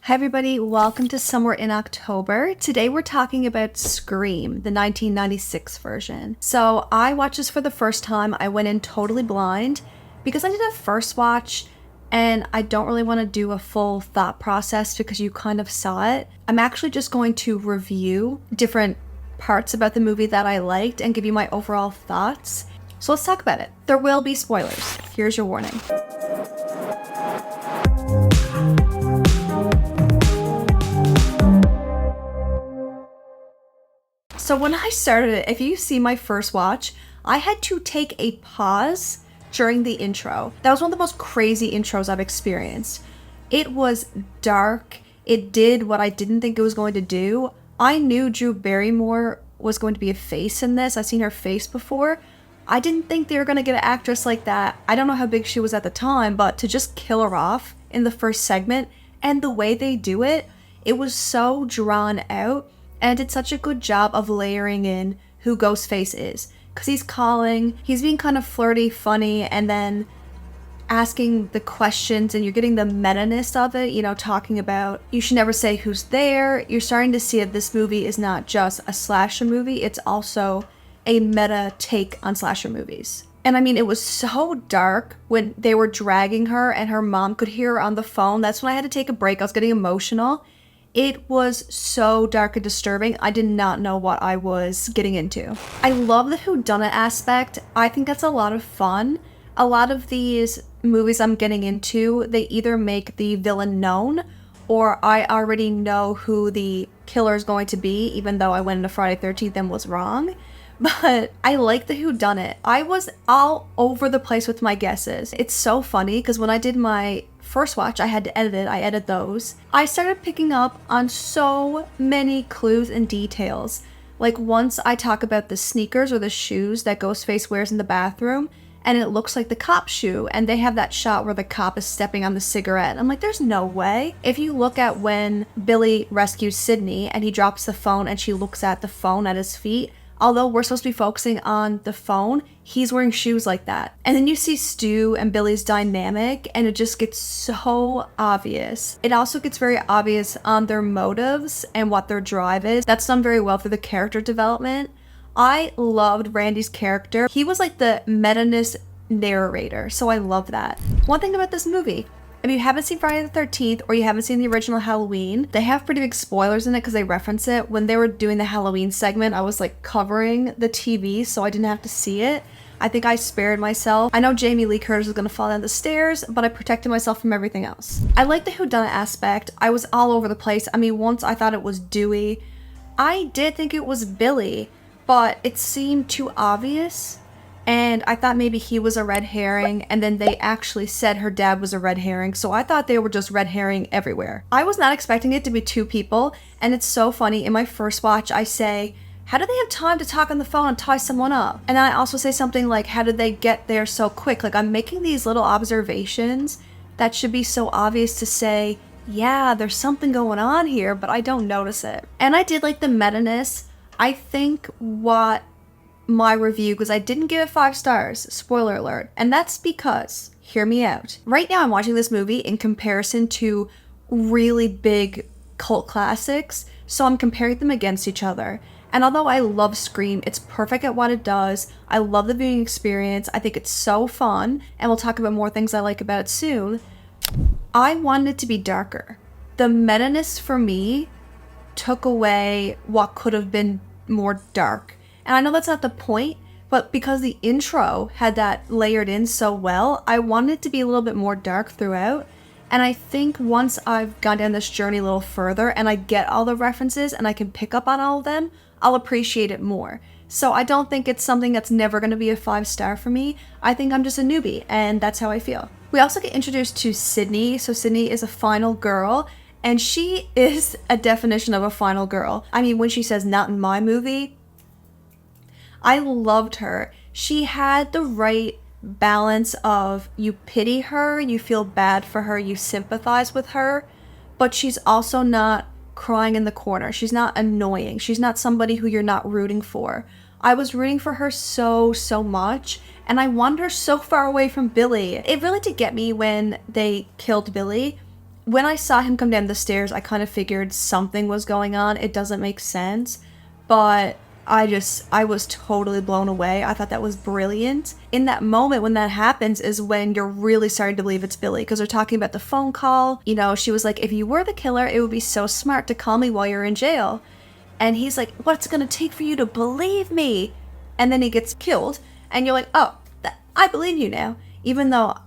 Hi everybody, welcome to Somewhere in October. Today we're talking about Scream, the 1996 version. So I watched this for the first time. I went in totally blind because I did a first watch and I don't really want to do a full thought process because you kind of saw it. I'm actually just going to review different parts about the movie that I liked and give you my overall thoughts. So let's talk about it. There will be spoilers. Here's your warning. So when I started it, if you see my first watch, I had to take a pause during the intro. That was one of the most crazy intros I've experienced. It was dark. It did what I didn't think it was going to do. I knew Drew Barrymore was going to be a face in this. I've seen her face before. I didn't think they were going to get an actress like that. I don't know how big she was at the time, but to just kill her off in the first segment and the way they do it, it was so drawn out. And did such a good job of layering in who Ghostface is. Because he's being kind of flirty, funny, and then asking the questions, and you're getting the meta-ness of it, talking about you should never say who's there. You're starting to see that this movie is not just a slasher movie, it's also a meta take on slasher movies. And I mean, it was so dark when they were dragging her and her mom could hear her on the phone. That's when I had to take a break. I was getting emotional. It was so dark and disturbing. I did not know what I was getting into. I love the whodunit aspect. I think that's a lot of fun. A lot of these movies I'm getting into, they either make the villain known or I already know who the killer is going to be, even though I went into Friday 13th and was wrong. But I like the whodunit. I was all over the place with my guesses. It's so funny because when I did my first watch, I had to edit it. I edited those. I started picking up on so many clues and details. Like once I talk about the sneakers or the shoes that Ghostface wears in the bathroom, and it looks like the cop shoe, and they have that shot where the cop is stepping on the cigarette. I'm like, there's no way. If you look at when Billy rescues Sydney and he drops the phone and she looks at the phone at his feet, although we're supposed to be focusing on the phone, he's wearing shoes like that. And then you see Stu and Billy's dynamic, and it just gets so obvious. It also gets very obvious on their motives and what their drive is. That's done very well through the character development. I loved Randy's character. He was like the meta-ness narrator, so I love that. One thing about this movie, if you haven't seen Friday the 13th or you haven't seen the original Halloween, they have pretty big spoilers in it because they reference it. When they were doing the Halloween segment, I was like covering the TV so I didn't have to see it. I think I spared myself. I know Jamie Lee Curtis was going to fall down the stairs, but I protected myself from everything else. I like the whodunit aspect. I was all over the place. I mean, once I thought it was Dewey. I did think it was Billy, but it seemed too obvious. And I thought maybe he was a red herring, and then they actually said her dad was a red herring, so I thought they were just red herring everywhere. I was not expecting it to be two people, and it's so funny. In my first watch, I say, how do they have time to talk on the phone and tie someone up? And I also say something like, how did they get there so quick? Like, I'm making these little observations that should be so obvious to say, yeah, there's something going on here, but I don't notice it. And I did like the meta-ness. I think what my review, because I didn't give it 5 stars, spoiler alert, and that's because, hear me out, right now I'm watching this movie in comparison to really big cult classics, so I'm comparing them against each other. And although I love Scream, it's perfect at what it does. I love the viewing experience. I think it's so fun, and we'll talk about more things I like about it soon. I wanted it to be darker. The meta-ness for me took away what could have been more dark. And I know that's not the point, but because the intro had that layered in so well, I wanted it to be a little bit more dark throughout. And I think once I've gone down this journey a little further and I get all the references and I can pick up on all of them, I'll appreciate it more. So I don't think it's something that's never going to be a 5-star for me. I think I'm just a newbie, and that's how I feel. We also get introduced to Sydney. So Sydney is a final girl, and she is a definition of a final girl. I mean, when she says, not in my movie, I loved her. She had the right balance of you pity her, you feel bad for her, you sympathize with her, but she's also not crying in the corner. She's not annoying. She's not somebody who you're not rooting for. I was rooting for her so much, and I wanted her so far away from Billy. It really did get me when they killed Billy, When I saw him come down the stairs, I kind of figured something was going on. It doesn't make sense, but I was totally blown away. I thought that was brilliant. In that moment when that happens is when you're really starting to believe it's Billy, because they're talking about the phone call. You know, she was like, if you were the killer, it would be so smart to call me while you're in jail. And he's like, what's it gonna take for you to believe me? And then he gets killed, and you're like, oh, I believe you now, even though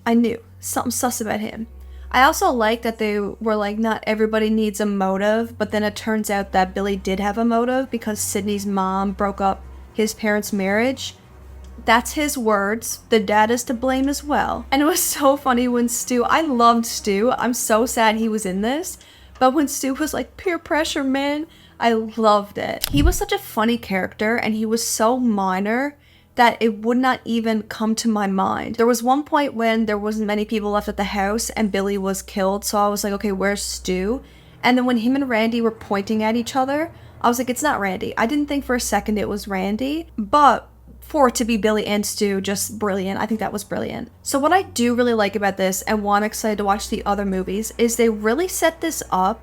I knew something sus about him. I also like that they were like, not everybody needs a motive, but then it turns out that Billy did have a motive because Sydney's mom broke up his parents' marriage. That's his words. The dad is to blame as well. And it was so funny when I loved Stu. I'm so sad he was in this. But when Stu was like, peer pressure, man, I loved it. He was such a funny character, and he was so minor that it would not even come to my mind. There was one point when there wasn't many people left at the house and Billy was killed, so I was like, okay, where's Stu? And then when him and Randy were pointing at each other, I was like, it's not Randy. I didn't think for a second it was Randy, but for it to be Billy and Stu, just brilliant. I think that was brilliant. So what I do really like about this, and why I'm excited to watch the other movies, is they really set this up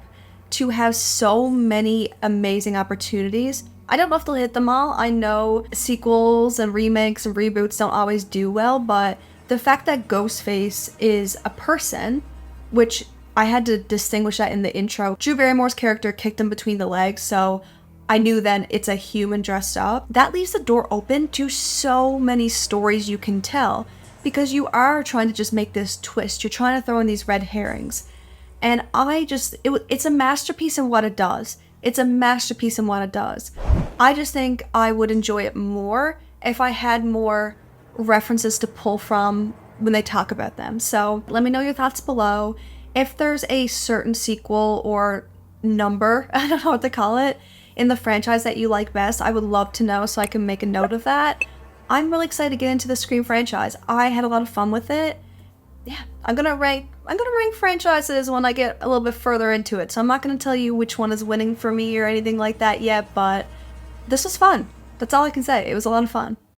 to have so many amazing opportunities. I don't know if they'll hit them all. I know sequels and remakes and reboots don't always do well, but the fact that Ghostface is a person, which I had to distinguish that in the intro. Drew Barrymore's character kicked him between the legs, so I knew then it's a human dressed up. That leaves the door open to so many stories you can tell, because you are trying to just make this twist. You're trying to throw in these red herrings. And it's a masterpiece in what it does. It's a masterpiece in what it does. I just think I would enjoy it more if I had more references to pull from when they talk about them. So let me know your thoughts below. If there's a certain sequel or number, I don't know what to call it, in the franchise that you like best, I would love to know so I can make a note of that. I'm really excited to get into the Scream franchise. I had a lot of fun with it. Yeah, I'm gonna rank franchises when I get a little bit further into it. So I'm not gonna tell you which one is winning for me or anything like that yet, but this was fun. That's all I can say. It was a lot of fun.